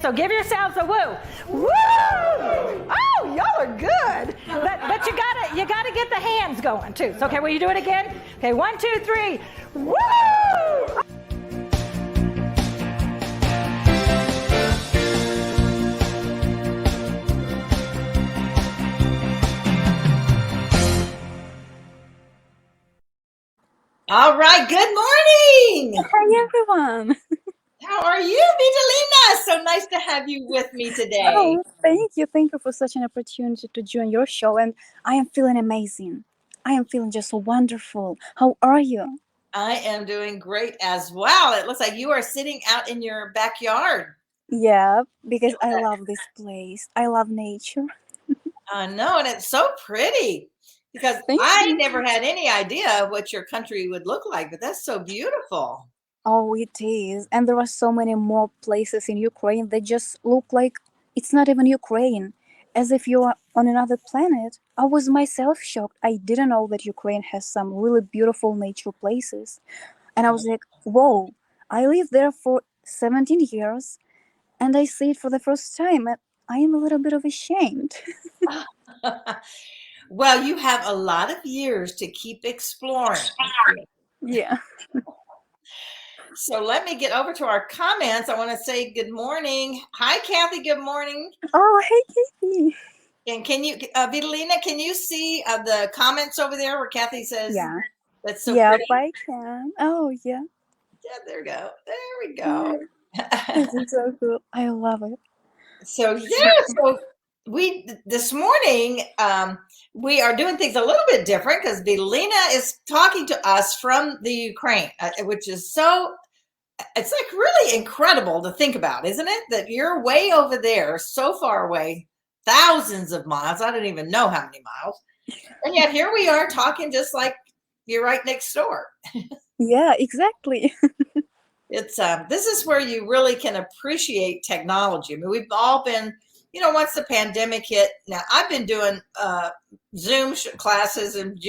So give yourselves a woo. Woo! Oh, y'all are good. But you gotta get the hands going too. So okay, will you do it again? Okay, 1, 2, 3. Woo! All right. Good morning. Hi, everyone. How are you, Vitalina? So nice to have you with me today. Oh, thank you. Thank you for such an opportunity to join your show. And I am feeling amazing. I am feeling just wonderful. How are you? I am doing great as well. It looks like you are sitting out in your backyard. Yeah, because I love this place. I love nature. I know, and it's so pretty because Thank I you. never had any idea what your country would look like, but that's so beautiful. Oh, it is. And there are so many more places in Ukraine that just look like it's not even Ukraine, as if you are on another planet. I was myself shocked. I didn't know that Ukraine has some really beautiful nature places. And I was like, whoa, I lived there for 17 years and I see it for the first time. And I am a little bit of ashamed. Well, you have a lot of years to keep exploring. Yeah. So let me get over to our comments. I want to say good morning. Hi, Kathy. Good morning. Oh, hey, Katie. And can you, Vitalina, can you see the comments over there where Kathy says, Yeah. that's so Yep, pretty? I can. Oh, yeah. Yeah, there we go. There we Yeah. go. This is so cool. I love it. So, yeah, so this morning, we are doing things a little bit different because Vitalina is talking to us from the Ukraine, which is so, it's like really incredible to think about, isn't it? That you're way over there, so far away, thousands of miles. I don't even know how many miles. And yet here we are talking just like you're right next door. Yeah, exactly. It's this is where you really can appreciate technology. I mean, we've all been, once the pandemic hit. Now I've been doing Zoom classes and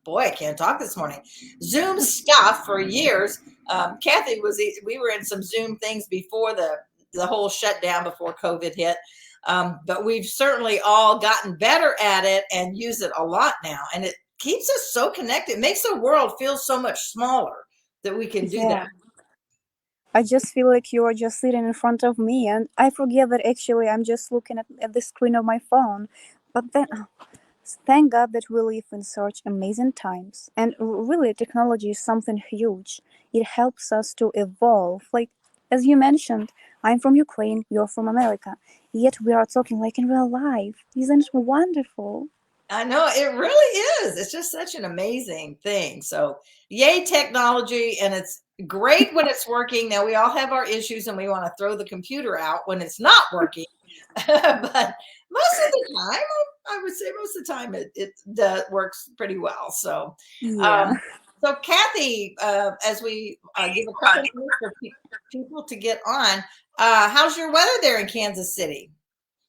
boy, I can't talk this morning. Zoom stuff for years. Kathy we were in some Zoom things before the whole shutdown before COVID hit. But we've certainly all gotten better at it and use it a lot now. And it keeps us so connected. It makes the world feel so much smaller that we can do that. Yeah. I just feel like you are just sitting in front of me, and I forget that actually I'm just looking at the screen of my phone. But then, thank God that we live in such amazing times. And really, technology is something huge. It helps us to evolve. Like, as you mentioned, I'm from Ukraine, you're from America. Yet we are talking like in real life. Isn't it wonderful? I know it really is. It's just such an amazing thing. So, yay, technology. And it's great when it's working. Now, we all have our issues and we want to throw the computer out when it's not working. But most of the time, I would say most of the time it works pretty well. So, Yeah. um, so Kathy, as we give a couple minutes for people to get on, how's your weather there in Kansas City?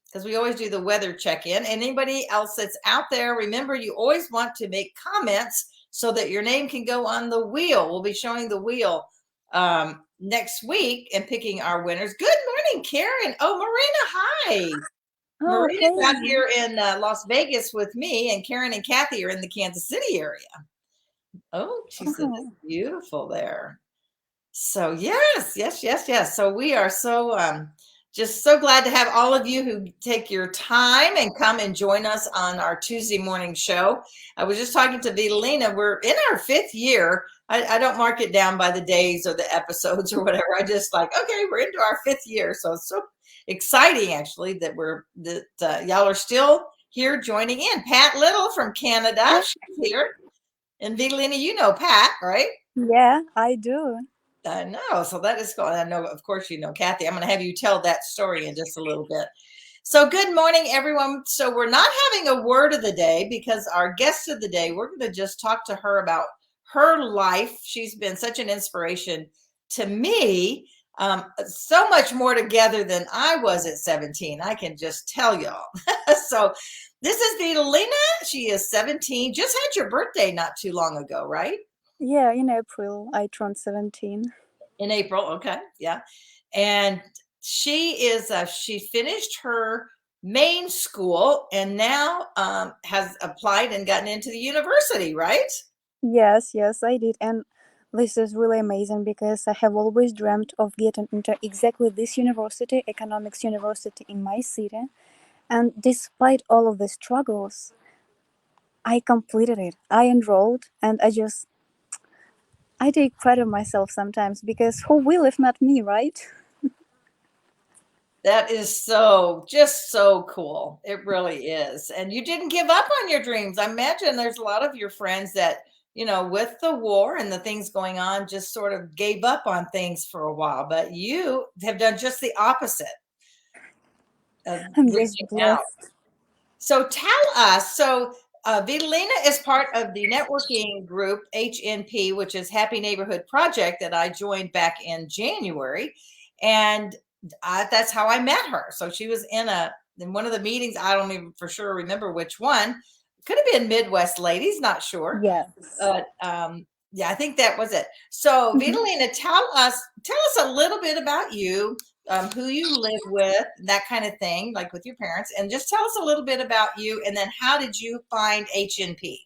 Because we always do the weather check-in. Anybody else that's out there, remember, you always want to make comments so that your name can go on the wheel. We'll be showing the wheel next week and picking our winners. Good morning, Karen. Oh, Marina, hi. Oh, Marina's out hey. here in Las Vegas with me, and Karen and Kathy are in the Kansas City area. Oh, she said it's Oh, beautiful there. So yes, yes, yes, yes. So we are so just so glad to have all of you who take your time and come and join us on our Tuesday morning show. I was just talking to Vitalina. We're in our 5th year. I don't mark it down by the days or the episodes or whatever. I just like, okay, we're into our 5th year. So it's so exciting actually that y'all are still here joining in. Pat Little from Canada, oh, she's here. And Vitalina, you know Pat, right? yeah, I do. I know. So that is cool. I know, of course, you know, Kathy, I'm going to have you tell that story in just a little bit. So good morning, everyone. So we're not having a word of the day because our guest of the day, we're going to just talk to her about her life. She's been such an inspiration to me. So much more together than I was at 17. I can just tell y'all. So this is Vitalina. She is 17. Just had your birthday not too long ago, right? Yeah, in April I turned 17. In April. Okay. Yeah. And she finished her main school and now has applied and gotten into the university, right? Yes, yes, I did. And this is really amazing because I have always dreamt of getting into exactly this university, economics university in my city. And despite all of the struggles, I completed it. I enrolled, and I take pride of myself sometimes because who will if not me, right? That is just so cool. It really is. And you didn't give up on your dreams. I imagine there's a lot of your friends that, with the war and the things going on, just sort of gave up on things for a while, but you have done just the opposite of I'm just reaching out. blessed. So tell us, Vitalina is part of the networking group HNP, which is Happy Neighborhood Project that I joined back in January. And that's how I met her. So she was in one of the meetings. I don't even for sure remember which one. Could have been Midwest Ladies, not sure. Yes. But yeah, I think that was it. So Mhm. Vitalina, tell us a little bit about you, who you live with, that kind of thing, like with your parents, and just tell us a little bit about you, and then how did you find HNP?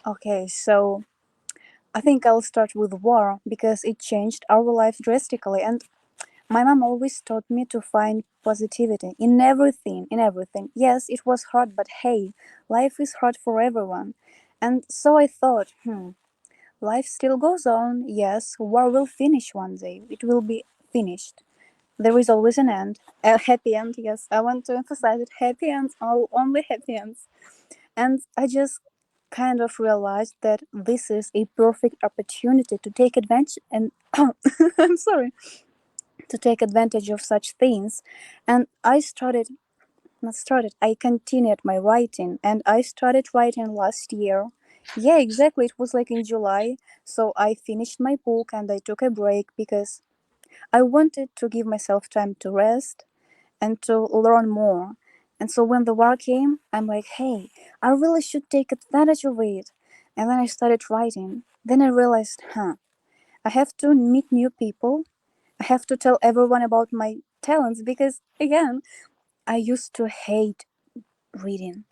Okay, so I think I'll start with war because it changed our lives drastically. And my mom always taught me to find positivity in everything, in everything. Yes, it was hard, but hey, life is hard for everyone. And so I thought, life still goes on. Yes, war will finish one day. It will be finished. There is always an end. A happy end, yes. I want to emphasize it. Happy ends, all only happy ends. And I just kind of realized that this is a perfect opportunity to take advantage and I'm sorry, to take advantage of such things. And I started not started, I continued my writing, and I started writing last year. Yeah, exactly. It was like in July. So I finished my book and I took a break because I wanted to give myself time to rest and to learn more. And so when the war came, I'm like, hey, I really should take advantage of it. And then I started writing. Then I realized, I have to meet new people. I have to tell everyone about my talents because, again, I used to hate reading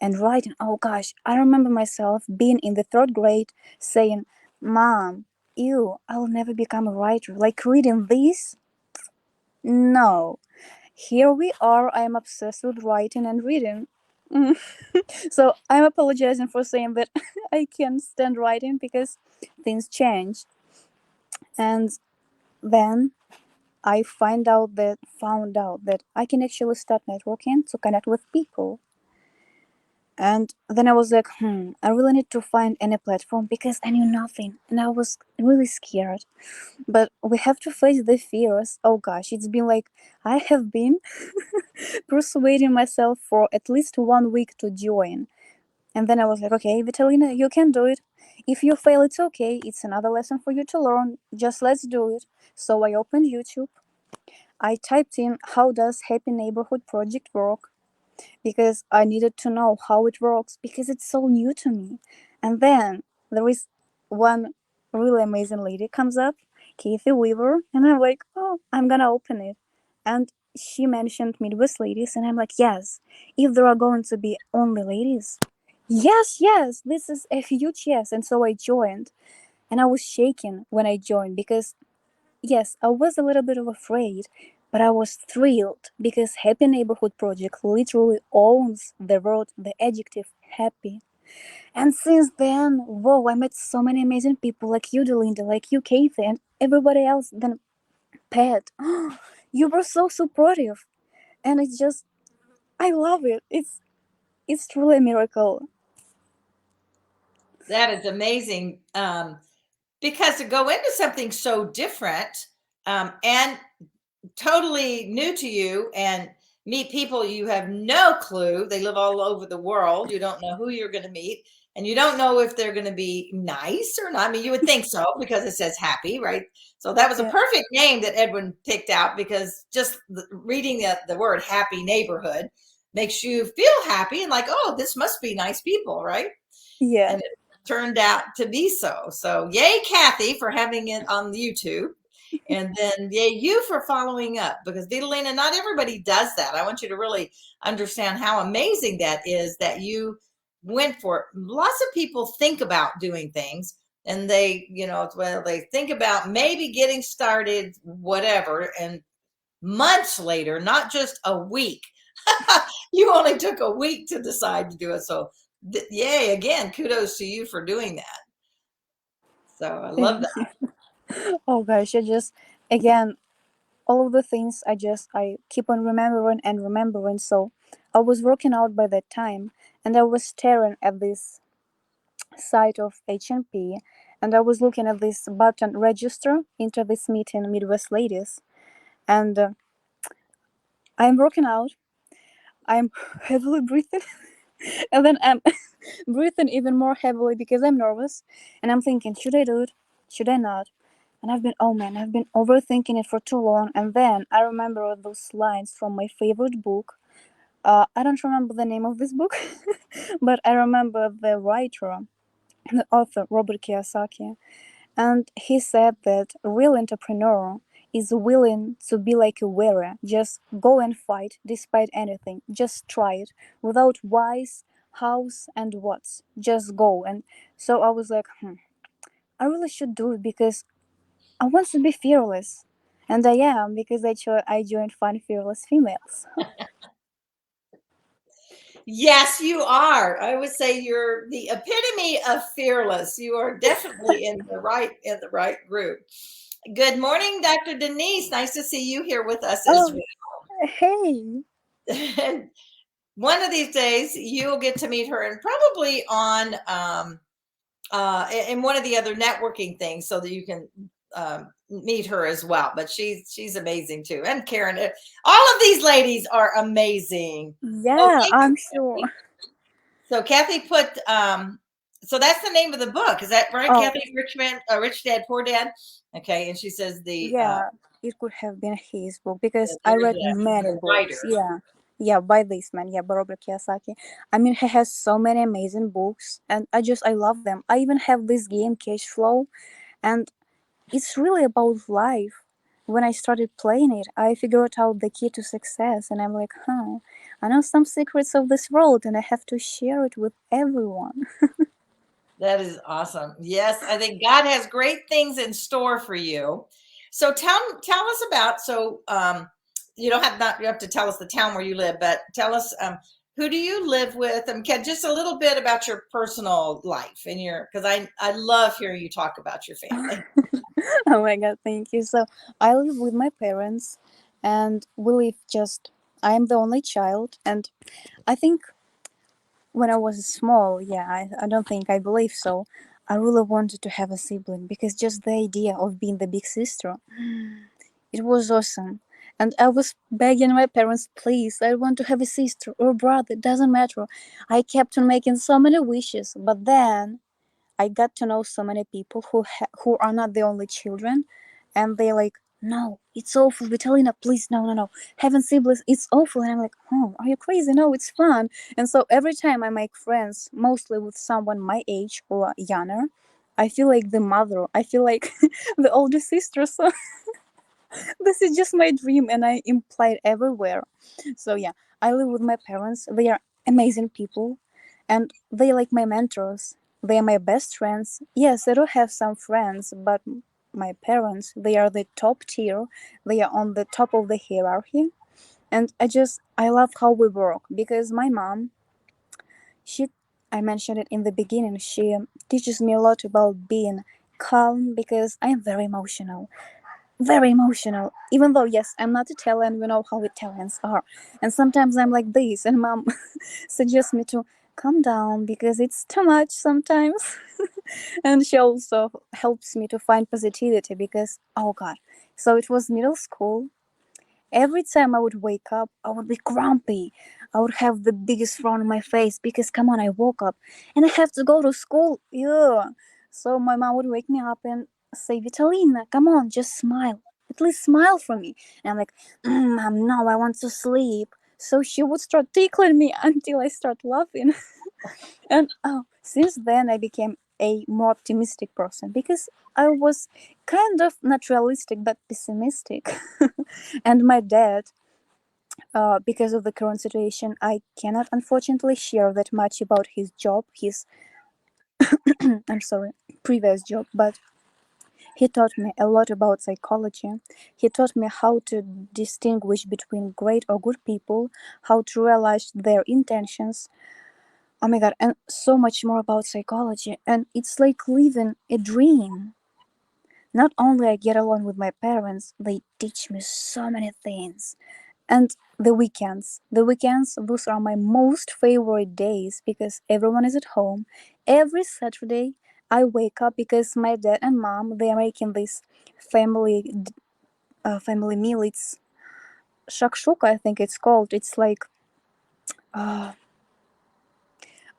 and writing. Oh gosh, I remember myself being in the third grade saying, Mom, ew, I'll never become a writer. Like reading this? No. Here we are, I am obsessed with writing and reading. Mm. So I'm apologizing for saying that I can't stand writing because things change. And then I found out that I can actually start networking to connect with people. And then I was like, I really need to find any platform because I knew nothing and I was really scared. But we have to face the fears. Oh gosh, it's been like I have been persuading myself for at least 1 week to join. And then I was like, okay, Vitalina, you can do it. If you fail, it's okay. It's another lesson for you to learn. Just let's do it. So I opened YouTube. I typed in how does Happy Neighborhood Project work because I needed to know how it works because it's so new to me. And then there is one really amazing lady comes up, Kathy Weaver, and I'm like, oh, I'm gonna open it. And she mentioned Midwest ladies, and I'm like, yes, if there are going to be only ladies, yes, yes, this is a huge yes. And so I joined, and I was shaking when I joined because yes, I was a little bit of afraid, but I was thrilled because Happy Neighborhood Project literally owns the word, the adjective happy. And since then, whoa, I met so many amazing people like you, Delinda, like you, Kathy, and everybody else. Then Pat, you were so supportive, and it's just, I love it. It's truly a miracle. That is amazing. Because to go into something so different, and totally new to you, and meet people you have no clue, they live all over the world, you don't know who you're going to meet, and you don't know if they're going to be nice or not. I mean, you would think so because it says happy, right? So that was a Yeah, perfect name that Edwin picked out because just reading the word happy neighborhood makes you feel happy and like, oh, this must be nice people, right? yeah, And it turned out to be so. So yay, Kathy, for having it on YouTube. And then, yeah, you for following up, because Vitalina, not everybody does that. I want you to really understand how amazing that is that you went for it. Lots of people think about doing things and they, well, they think about maybe getting started, whatever, and months later, not just a week. You only took a week to decide to do it. So, yay, again, kudos to you for doing that. So I love Thank that. you. Oh gosh, I just again all of the things I keep on remembering and remembering. So I was working out by that time, and I was staring at this site of HMP, and I was looking at this button register into this meeting Midwest ladies, and I'm working out. I'm heavily breathing, and then I'm breathing even more heavily because I'm nervous, and I'm thinking, should I do it? Should I not? And I've been overthinking it for too long. And then I remember those lines from my favorite book. I don't remember the name of this book, but I remember the writer, the author, Robert Kiyosaki. And he said that a real entrepreneur is willing to be like a warrior. Just go and fight despite anything. Just try it without whys, hows, and whats. Just go. And so I was like, I really should do it because I want to be fearless. And I am because I joined Fun Fearless Females. Yes, you are. I would say you're the epitome of fearless. You are definitely in the right group. Good morning, Dr. Denise. Nice to see you here with us as Oh, hey. well. One of these days, you'll get to meet her, and probably on in one of the other networking things, so that you can meet her as well. But she's amazing too, and Karen. All of these ladies are amazing. Oh, Yeah, thank you, I'm sure. Kathy. So Kathy put so that's the name of the book. Is that right, Oh, Kathy? Rich Dad, Poor Dad. Okay, and she says yeah, it could have been his book because I there's read many the books. writer. Yeah. Yeah, by this man, yeah, by Robert Kiyosaki. I mean, he has so many amazing books, and I love them. I even have this game, Cash Flow, and it's really about life. When I started playing it, I figured out the key to success, and I'm like, I know some secrets of this world, and I have to share it with everyone. That is awesome. Yes, I think God has great things in store for you. So tell us about you don't have not you have to tell us the town where you live, but tell us who do you live with? Just a little bit about your personal life and your because I love hearing you talk about your family. Oh my god, thank you. So I live with my parents, and we live just. I am the only child, and I think when I was small, yeah, I don't think I believe so. I really wanted to have a sibling because just the idea of being the big sister, it was awesome. And I was begging my parents, please, I want to have a sister or brother, it doesn't matter. I kept on making so many wishes, but then I got to know so many people who are not the only children, and they're like, "No, it's awful, Vitalina. Please, no, no, no. Having siblings, it's awful." And I'm like, "Oh, are you crazy? No, it's fun." And so every time I make friends, mostly with someone my age or younger, I feel like the mother. I feel like the older sister. So this is just my dream, and I imply it everywhere. So yeah, I live with my parents. They are amazing people, and they like my mentors. They are my best friends. Yes, I do have some friends, but my parents, they are the top tier. They are on the top of the hierarchy, and I love how we work because my mom, she, I mentioned it in the beginning, she teaches me a lot about being calm because I am very emotional. Even though, yes, I'm not Italian, we know how Italians are. And sometimes I'm like this, and mom suggests me to calm down because it's too much sometimes. And she also helps me to find positivity because, oh god. So it was middle school. Every time I would wake up, I would be grumpy. I would have the biggest frown on my face because, come on, I woke up and I have to go to school. Yeah. So my mom would wake me up and say, Vitalina, come on, just smile. At least smile for me. And I'm like, Mom, no, I want to sleep. So she would start tickling me until I start laughing. And since then, I became a more optimistic person because I was kind of not realistic but pessimistic. And my dad, because of the current situation, I cannot unfortunately share that much about his job, his I'm sorry, previous job, but he taught me a lot about psychology. He taught me how to distinguish between great or good people, how to realize their intentions. Oh my god, and so much more about psychology. And it's like living a dream. Not only I get along with my parents, they teach me so many things. And the weekends, those are my most favorite days because everyone is at home. Every Saturday, I wake up because my dad and mom they are making this family meal. It's shakshuka, I think it's called. It's like uh,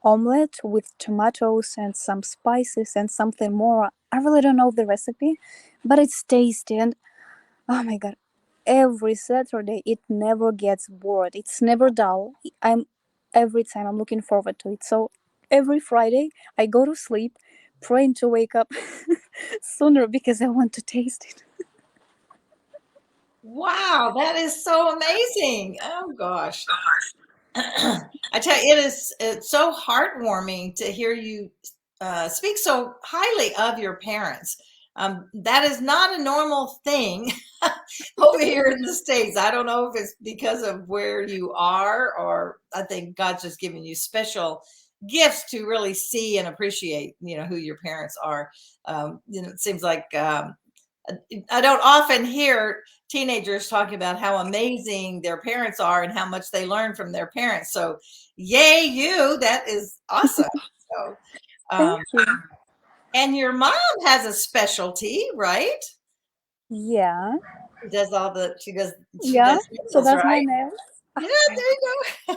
omelette with tomatoes and some spices and something more. I really don't know the recipe, but it's tasty and oh my god. Every Saturday it never gets bored. It's never dull. Every time I'm looking forward to it. So every Friday I go to sleep praying to wake up sooner because I want to taste it. Wow, that is so amazing. Oh gosh. I tell you, it's so heartwarming to hear you speak so highly of your parents. That is not a normal thing over here in the States. I don't know if it's because of where you are, or I think God's just giving you special gifts to really see and appreciate, who your parents are. It seems like I don't often hear teenagers talking about how amazing their parents are and how much they learn from their parents. So, yay, you! That is awesome. So, Thank um, you. and your mom has a specialty, right? Yeah. She does all the she Yeah. does So nails, that's my right? nails. Yeah, Ah, there you go.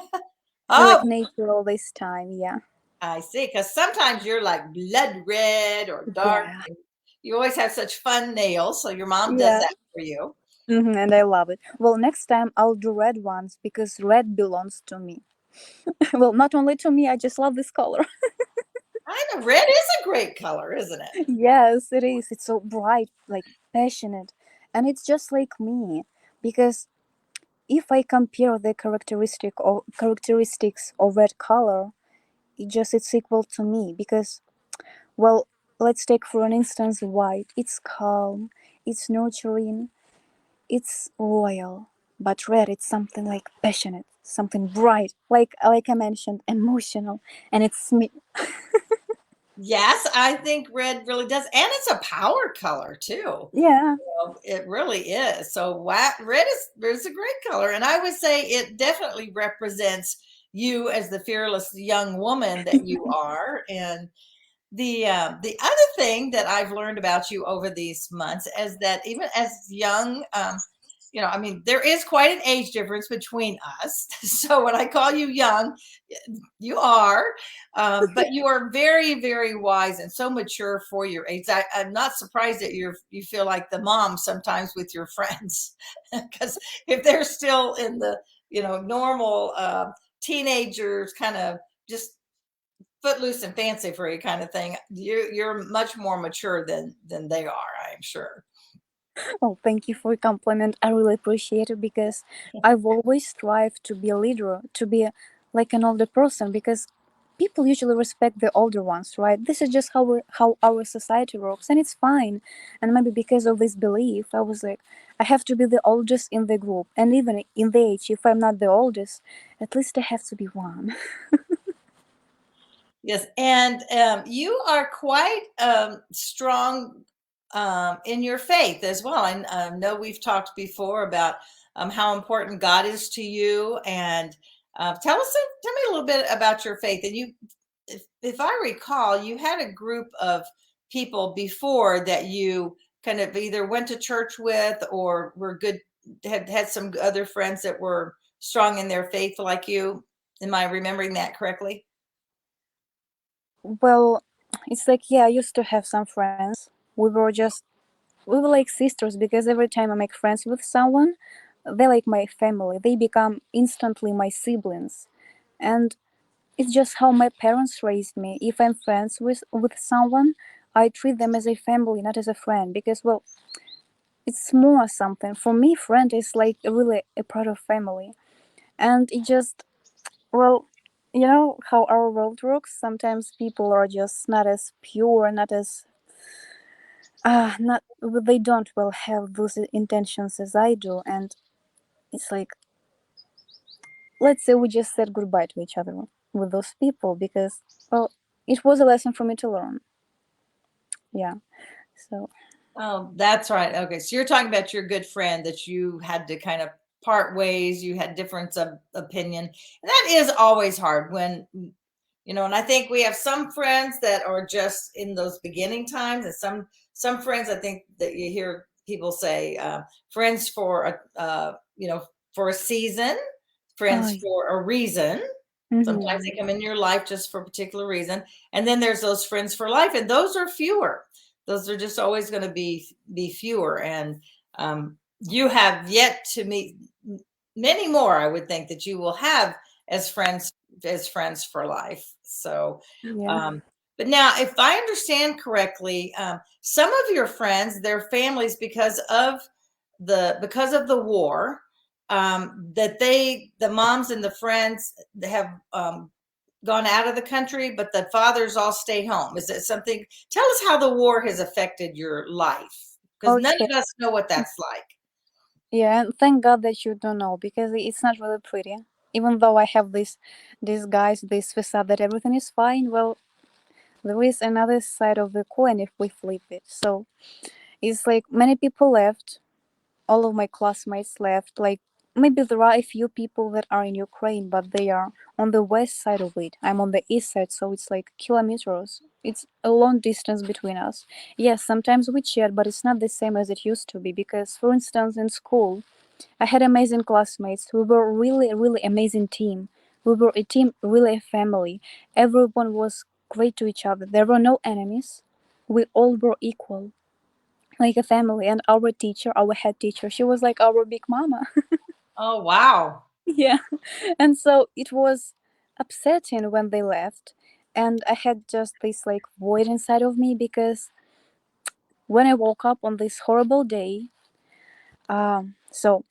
I Oh, like natural this time. Yeah. I see. Because sometimes you're like blood red or dark. Yeah. You always have such fun nails, so your mom does Yeah. that for you. And I love it. Well, next time I'll do red ones because red belongs to me. Well, not only to me, I just love this color. I know red is a great color, isn't it? Yes, it is. It's so bright, like passionate. And it's just like me. Because if I compare the characteristics of red color, it's equal to me. Because well, let's take for an instance white. It's calm, it's nurturing, it's loyal. But red it's something like passionate, something bright, like I mentioned, emotional. And it's me. Yes, I think red really does, and it's a power color too. Yeah. It really is. So red is a great color, and I would say it definitely represents you as the fearless young woman that you are. And the other thing that I've learned about you over these months is that even as young, I mean, there is quite an age difference between us. So when I call you young, you are, but you are very, very wise and so mature for your age. I'm not surprised that you feel like the mom sometimes with your friends, because if they're still in the normal teenagers kind of just footloose and fancy free kind of thing, you're much more mature than they are, I am sure. Oh, thank you for your compliment. I really appreciate it because I've always strived to be a leader, to be like an older person because people usually respect the older ones, right? This is just how our society works, and it's fine. And maybe because of this belief, I was like, I have to be the oldest in the group, and even in the age, if I'm not the oldest, at least I have to be one. Yes, and you are quite strong in your faith as well. I know we've talked before about how important God is to you, and tell me a little bit about your faith. And if I recall, you had a group of people before that you kind of either went to church with or were good, had some other friends that were strong in their faith like you. Am I remembering that correctly? Well, it's like, yeah, I used to have some friends. We were like sisters because every time I make friends with someone, they're like my family. They become instantly my siblings. And it's just how my parents raised me. If I'm friends with someone, I treat them as a family, not as a friend, because well, it's more something. For me, friend is like really a part of family, and it just well, you know how our world works. Sometimes people are just not as pure, not as not they don't well have those intentions as I do, and it's like let's say we just said goodbye to each other with those people because well, it was a lesson for me to learn. Yeah. So Oh, that's right. Okay. So you're talking about your good friend that you had to kind of part ways, you had difference of opinion. And that is always hard when, and I think we have some friends that are just in those beginning times, and some friends I think that you hear people say friends for for a season, oh friends for a reason. Sometimes mm-hmm. they come in your life just for a particular reason. And then there's those friends for life, and those are fewer. Those are just always going to be fewer. And you have yet to meet many more, I would think, that you will have as friends for life. So, Yeah. um, but now, if I understand correctly, some of your friends, their families, because of the war, that the moms and the friends have gone out of the country, but the fathers all stayed home. Is it something? Tell us how the war has affected your life, because none Okay. of us know what that's like. Yeah, and thank God that you don't know because it's not really pretty. Even though I have this guys, this facade that everything is fine, well, there is another side of the coin if we flip it. So it's like many people left, all of my classmates left. Like maybe there are a few people that are in Ukraine, but they are on the west side of it. I'm on the east side, so it's like kilometers. It's a long distance between us. Yes, sometimes we chat, but it's not the same as it used to be because, for instance, in school, I had amazing classmates. We were really, really amazing team. We were a team, really a family. Everyone was great to each other. There were no enemies. We all were equal, like a family. And our teacher, our head teacher, she was like our big mama. Oh, wow. Yeah. And so it was upsetting when they left. And I had just this like void inside of me because when I woke up on this horrible day, so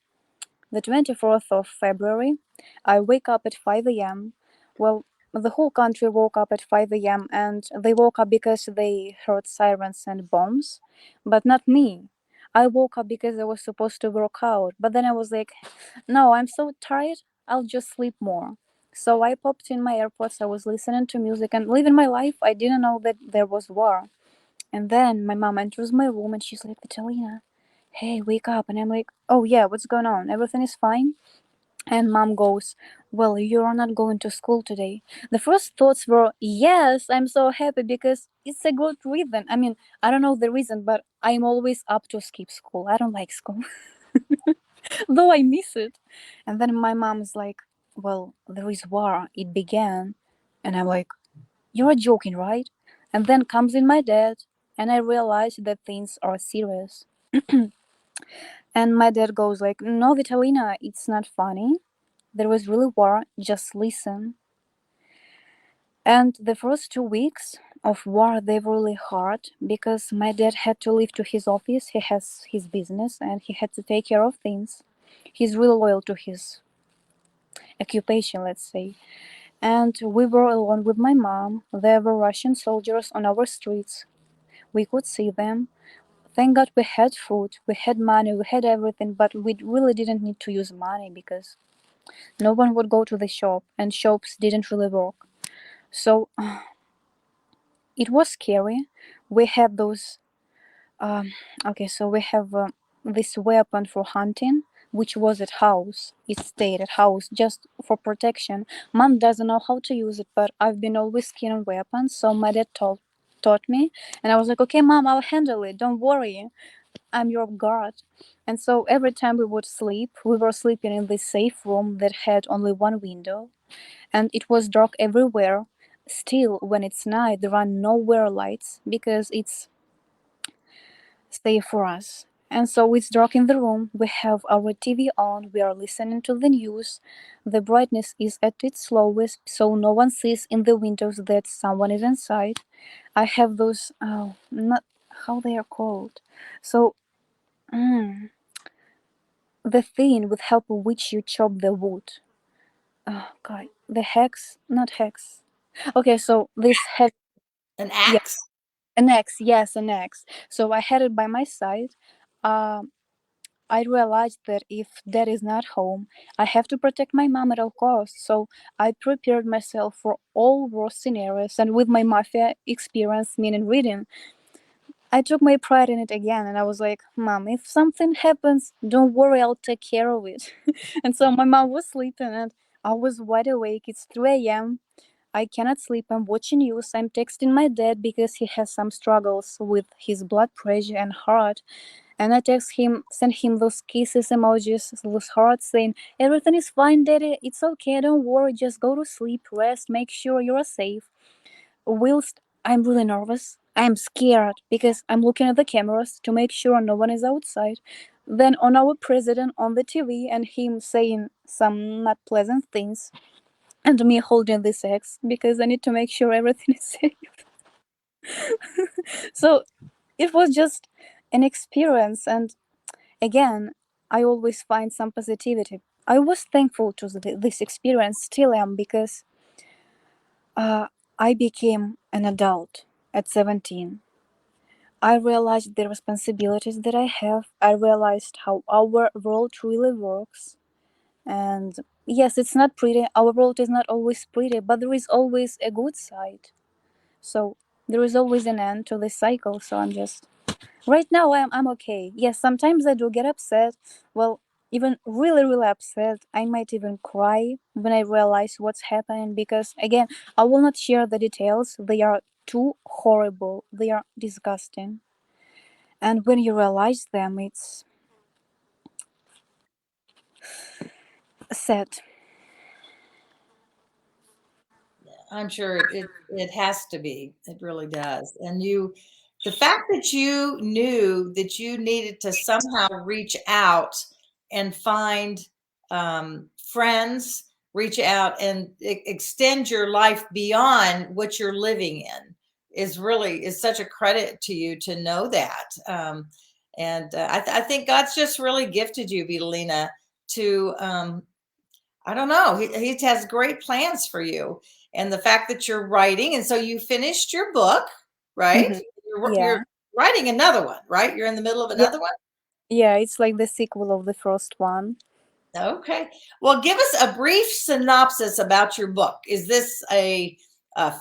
the 24th of February, I wake up at 5 a.m. Well, the whole country woke up at 5 a.m. and they woke up because they heard sirens and bombs, but not me. I woke up because I was supposed to work out, but then I was like, no, I'm so tired, I'll just sleep more. So I popped in my AirPods, I was listening to music and living my life. I didn't know that there was war. And then my mom enters my room and she's like, Vitalina, hey, wake up. And I'm like, oh yeah, what's going on? Everything is fine? And mom goes, well, you're not going to school today. The first thoughts were, yes, I'm so happy because it's a good reason. I mean, I don't know the reason, but I'm always up to skip school. I don't like school, though I miss it. And then my mom's like, well, there is war. It began. And I'm like, you're joking, right? And then comes in my dad, and I realize that things are serious. And my dad goes like, no, Vitalina, it's not funny. There was really war, just listen. And the first 2 weeks of war, they were really hard because my dad had to leave to his office. He has his business and he had to take care of things. He's really loyal to his occupation, let's say. And we were alone with my mom. There were Russian soldiers on our streets. We could see them. Thank God we had food, we had money, we had everything, but we really didn't need to use money because no one would go to the shop and shops didn't really work. So it was scary. We had those, um, okay, so we have this weapon for hunting, which was at house. It stayed at house just for protection. Mom doesn't know how to use it, but I've been always keen on weapons, so my dad taught me, and I was like, okay, mom, I'll handle it. Don't worry. I'm your guard. And so every time we would sleep, we were sleeping in this safe room that had only one window, and it was dark everywhere. Still, when it's night, there are nowhere lights because it's safe for us. And so it's dark in the room. We have our TV on. We are listening to the news. The brightness is at its lowest, so no one sees in the windows that someone is inside. I have those, oh, not how they are called. So, mm, the thing with help of which you chop the wood. Oh, God. The hex? Not hex. Okay, so this hex, An yeah, axe? an axe, yes, an axe. So I had it by my side. Um, I realized that if dad is not home, I have to protect my mom at all costs. So I prepared myself for all worst scenarios, and with my mafia experience, meaning reading, I took my pride in it again. And I was like, Mom, if something happens, don't worry, I'll take care of it. And so my mom was sleeping, and I was wide awake. It's 3 a.m. I cannot sleep. I'm watching news. I'm texting my dad because he has some struggles with his blood pressure and heart. And I text him, send him those kisses emojis, those hearts saying, everything is fine, daddy. It's okay. Don't worry. Just go to sleep, rest, make sure you're safe. Whilst I'm really nervous, I'm scared because I'm looking at the cameras to make sure no one is outside. Then on our president on the TV and him saying some not pleasant things, and me holding this axe because I need to make sure everything is safe. So it was just an experience, and again, I always find some positivity. I was thankful to this experience, still am, because uh, I became an adult at 17. I realized the responsibilities that I have. I realized how our world really works. And yes, it's not pretty. Our world is not always pretty, but there is always a good side. So there is always an end to this cycle. So I'm just right now I'm okay. Yes, sometimes I do get upset. Well, even really really upset. I might even cry when I realize what's happening because again, I will not share the details. They are too horrible. They are disgusting. And when you realize them, it's sad. I'm sure it has to be. It really does. And the fact that you knew that you needed to somehow reach out and find friends, reach out and extend your life beyond what you're living in is such a credit to you to know that. And I think God's just really gifted you, Vitalina, to I don't know. He has great plans for you. And the fact that you're writing, and so you finished your book, right? Hmm. You're Yeah. writing another one, right? You're in the middle of Yeah. another one? Yeah, it's like the sequel of the first one. Okay. Well, give us a brief synopsis about your book. Is this a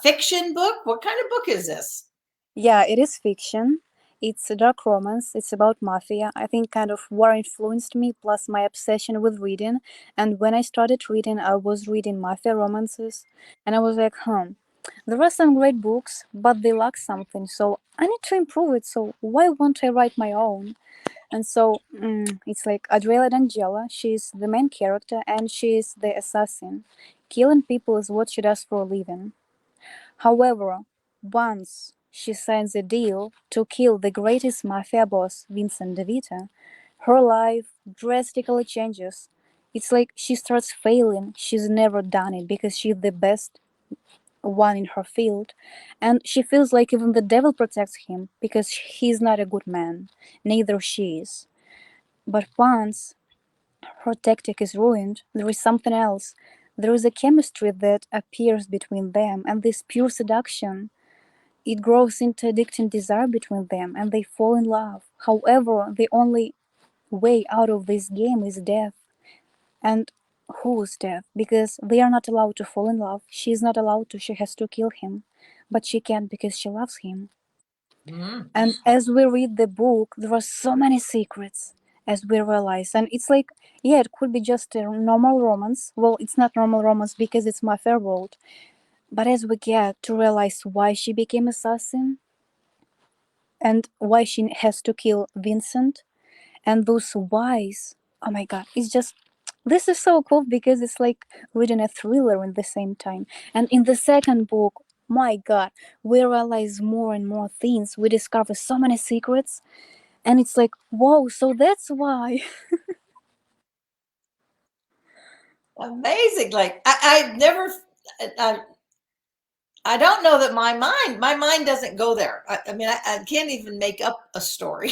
fiction book? What kind of book is this? Yeah, it is fiction. It's a dark romance. It's about mafia. I think kind of war influenced me, plus my obsession with reading. And when I started reading, I was reading mafia romances. And I was like, there are some great books, but they lack something. So I need to improve it. So why won't I write my own? And so it's like Adriela D'Angela. She's the main character and she's the assassin. Killing people is what she does for a living. However, once she signs a deal to kill the greatest mafia boss, Vincent DeVita, her life drastically changes. It's like she starts failing. She's never done it because she's the best one in her field. And she feels like even the devil protects him because he's not a good man. Neither she is. But once her tactic is ruined, there is something else. There is a chemistry that appears between them, and this pure seduction it grows into addicting desire between them and they fall in love. However, the only way out of this game is death. And whose death? Because they are not allowed to fall in love. She is not allowed to, she has to kill him. But she can't because she loves him. Mm. And as we read the book, there are so many secrets as we realize. And it's like, yeah, it could be just a normal romance. Well, it's not normal romance because it's my fair world. But as we get to realize why she became assassin, and why she has to kill Vincent and those whys. Oh my god, it's just this is so cool because it's like reading a thriller in the same time. And in the second book, my god, we realize more and more things. We discover so many secrets, And it's like, whoa, so that's why. Amazing. Like I never, I, I don't know that my mind doesn't go there. I mean, I can't even make up a story.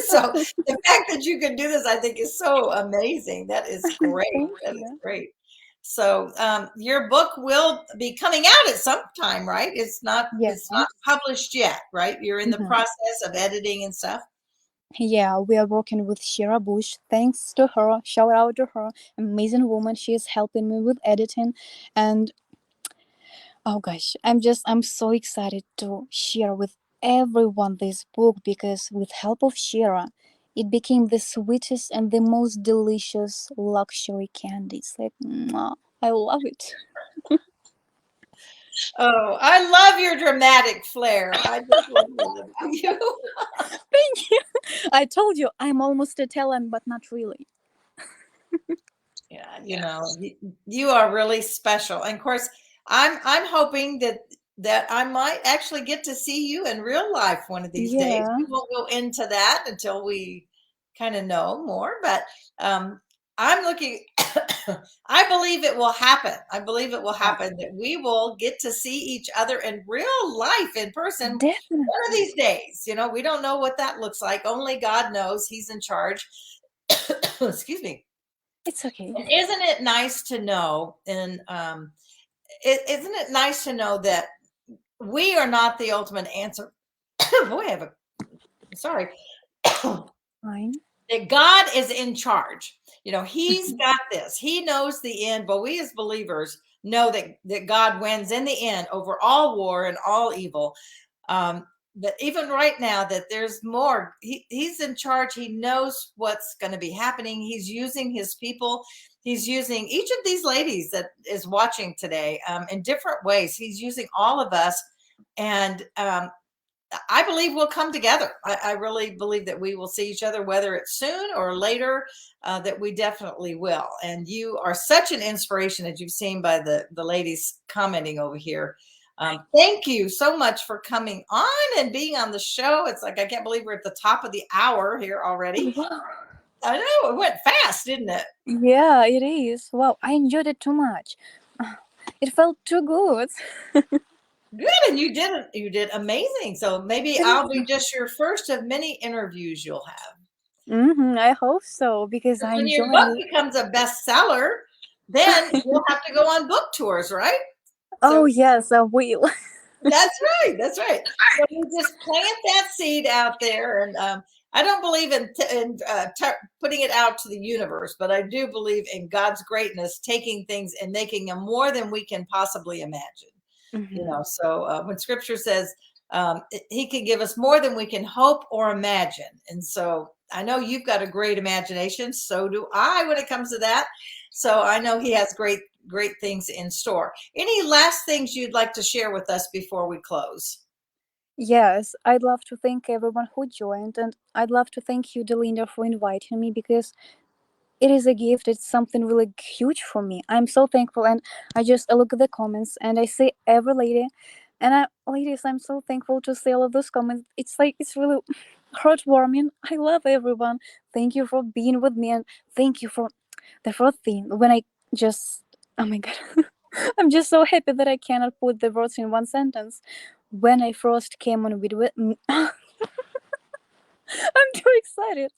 So the fact that you can do this, I think, is so amazing. That is great. Thank That is you. great. So your book will be coming out at some time, right? Yeah. It's not published yet, right? You're in the Mhm. process of editing and stuff. Yeah, we are working with Shira Bush. Thanks to her, shout out to her, amazing woman. She is helping me with editing, and oh gosh, I'm so excited to share with everyone this book because with help of Shira, it became the sweetest and the most delicious luxury candies. Like, mwah, I love it. Oh, I love your dramatic flair. I just love you. Thank you. I told you I'm almost Italian, but not really. Yeah, you are really special. And of course, I'm hoping that I might actually get to see you in real life one of these days. Yeah, We won't go into that until we kind of know more, but I'm looking I believe it will happen. I believe it will yeah, happen that we will get to see each other in real life in person one of definitely. these days. We don't know what that looks like. Only God knows. He's in charge. Excuse me. It's okay. And isn't it nice to know? And isn't it nice to know that we are not the ultimate answer? Boy, I have a sorry. Fine. That God is in charge. He's got this. He knows the end, but we as believers know that God wins in the end over all war and all evil. But even right now, that there's more. He's in charge. He knows what's going to be happening. He's using his people. He's using each of these ladies that is watching today in different ways. He's using all of us, and I believe we'll come together. I really believe that we will see each other, whether it's soon or later, that we definitely will. And you are such an inspiration, as you've seen by the ladies commenting over here. Thank you so much for coming on and being on the show. It's like, I can't believe we're at the top of the hour here already. Wow. I know it went fast, didn't it? Yeah, it is. Wow, I enjoyed it too much. It felt too good. Good. And you did amazing. So maybe Thank I'll be you. just your first of many interviews you'll have. I hope so because Because I when your enjoyed book it. becomes a bestseller, then you'll have to go on book tours, right? Oh So yes, I will. that's right. That's right. So we just plant that seed out there, and I don't believe in putting it out to the universe, but I do believe in God's greatness, taking things and making them more than we can possibly imagine. hmm So when Scripture says He can give us more than we can hope or imagine, and so I know you've got a great imagination. So do I when it comes to that. So I know He has great things in store. Any last things you'd like to share with us before we close? Yes, I'd love to thank everyone who joined, and I'd love to thank you, Delinda, for inviting me because it is a gift. It's something really huge for me. I'm so thankful, and I look at the comments and I see every lady, and ladies, I'm so thankful to see all of those comments. It's like it's really heartwarming. I love everyone. Thank you for being with me, and thank you for the first thing when I just oh my god, I'm just so happy that I cannot put the words in one sentence. When I first came on with I'm too excited.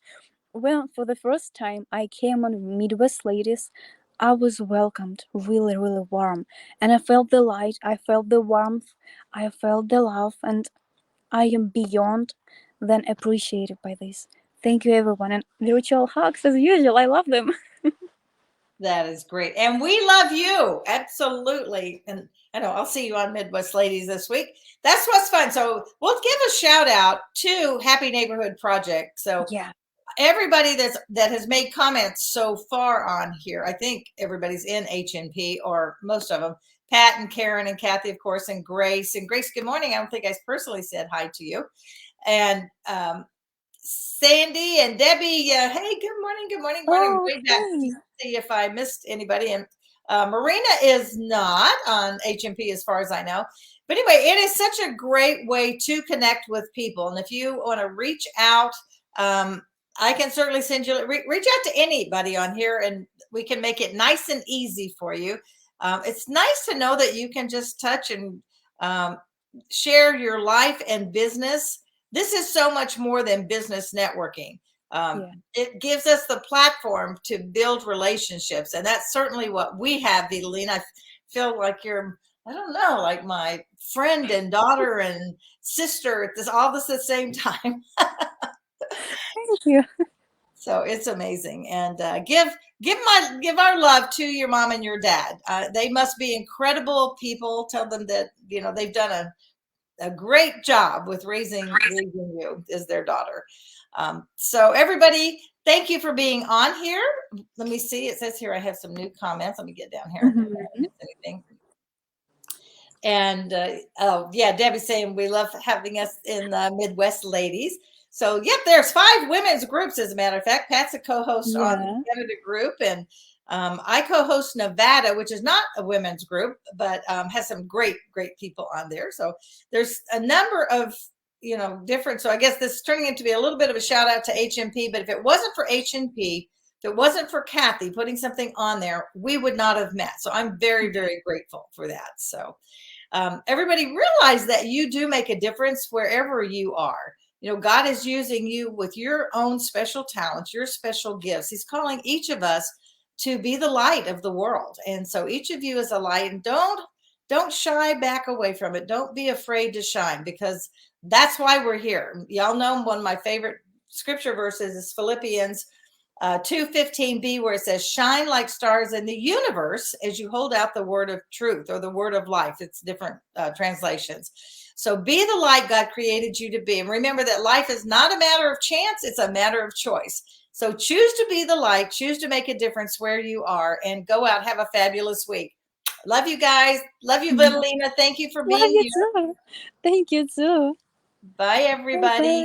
Well, for the first time I came on Midwest Ladies, I was welcomed really, really warm. And I felt the light, I felt the warmth, I felt the love, and I am beyond than appreciated by this. Thank you, everyone. And virtual hugs as usual. I love them. That is great. And we love you. Absolutely. And I know I'll see you on Midwest Ladies this week. That's what's fun. So we'll give a shout out to Happy Neighborhood Project. So Yeah. everybody that has made comments so far on here, I think everybody's in HNP or most of them. Pat and Karen and Kathy, of course, and Grace. And Grace, good morning. I don't think I personally said hi to you. And Sandy and Debbie, hey, good morning, good morning, morning. Oh, Way back to hey. see if I missed anybody. And Marina is not on HMP as far as I know. But anyway, it is such a great way to connect with people. And if you want to reach out I can certainly send you, reach out to anybody on here and we can make it nice and easy for you. It's nice to know that you can just touch and share your life and business. This is so much more than business networking. It gives us the platform to build relationships. And that's certainly what we have, Vitalina. I feel like you're, I don't know, like my friend and daughter and sister at all this at the same time. Thank you. So it's amazing. And give our love to your mom and your dad. They must be incredible people. Tell them that, you know, they've done a great job with raising you as their daughter. So everybody, thank you for being on here. Let me see. It says here I have some new comments. Let me get down here. Anything. And oh yeah, Debbie's saying we love having us in the Midwest ladies. So yep, there's 5 women's groups. As a matter of fact, Pat's a co-host on the Canada group, and I co-host Nevada, which is not a women's group, but has some great people on there. So there's a number of, you know, different. So I guess this is turning into be a little bit of a shout out to HMP. But if it wasn't for HMP, if it wasn't for Kathy putting something on there, we would not have met. So I'm very grateful for that. So everybody realize that you do make a difference wherever you are. You know, God is using you with your own special talents, your special gifts. He's calling each of us to be the light of the world. And so each of you is a light, and don't shy back away from it. Don't be afraid to shine, because that's why we're here. Y'all know one of my favorite scripture verses is Philippians 2:15b, where it says, shine like stars in the universe as you hold out the word of truth, or the word of life. It's different translations. So be the light God created you to be. And remember that life is not a matter of chance. It's a matter of choice. So choose to be the light, choose to make a difference where you are, and go out, have a fabulous week. Love you guys. Love you, Vitalina. Thank you for being here. Thank you too. Bye, everybody. Bye-bye.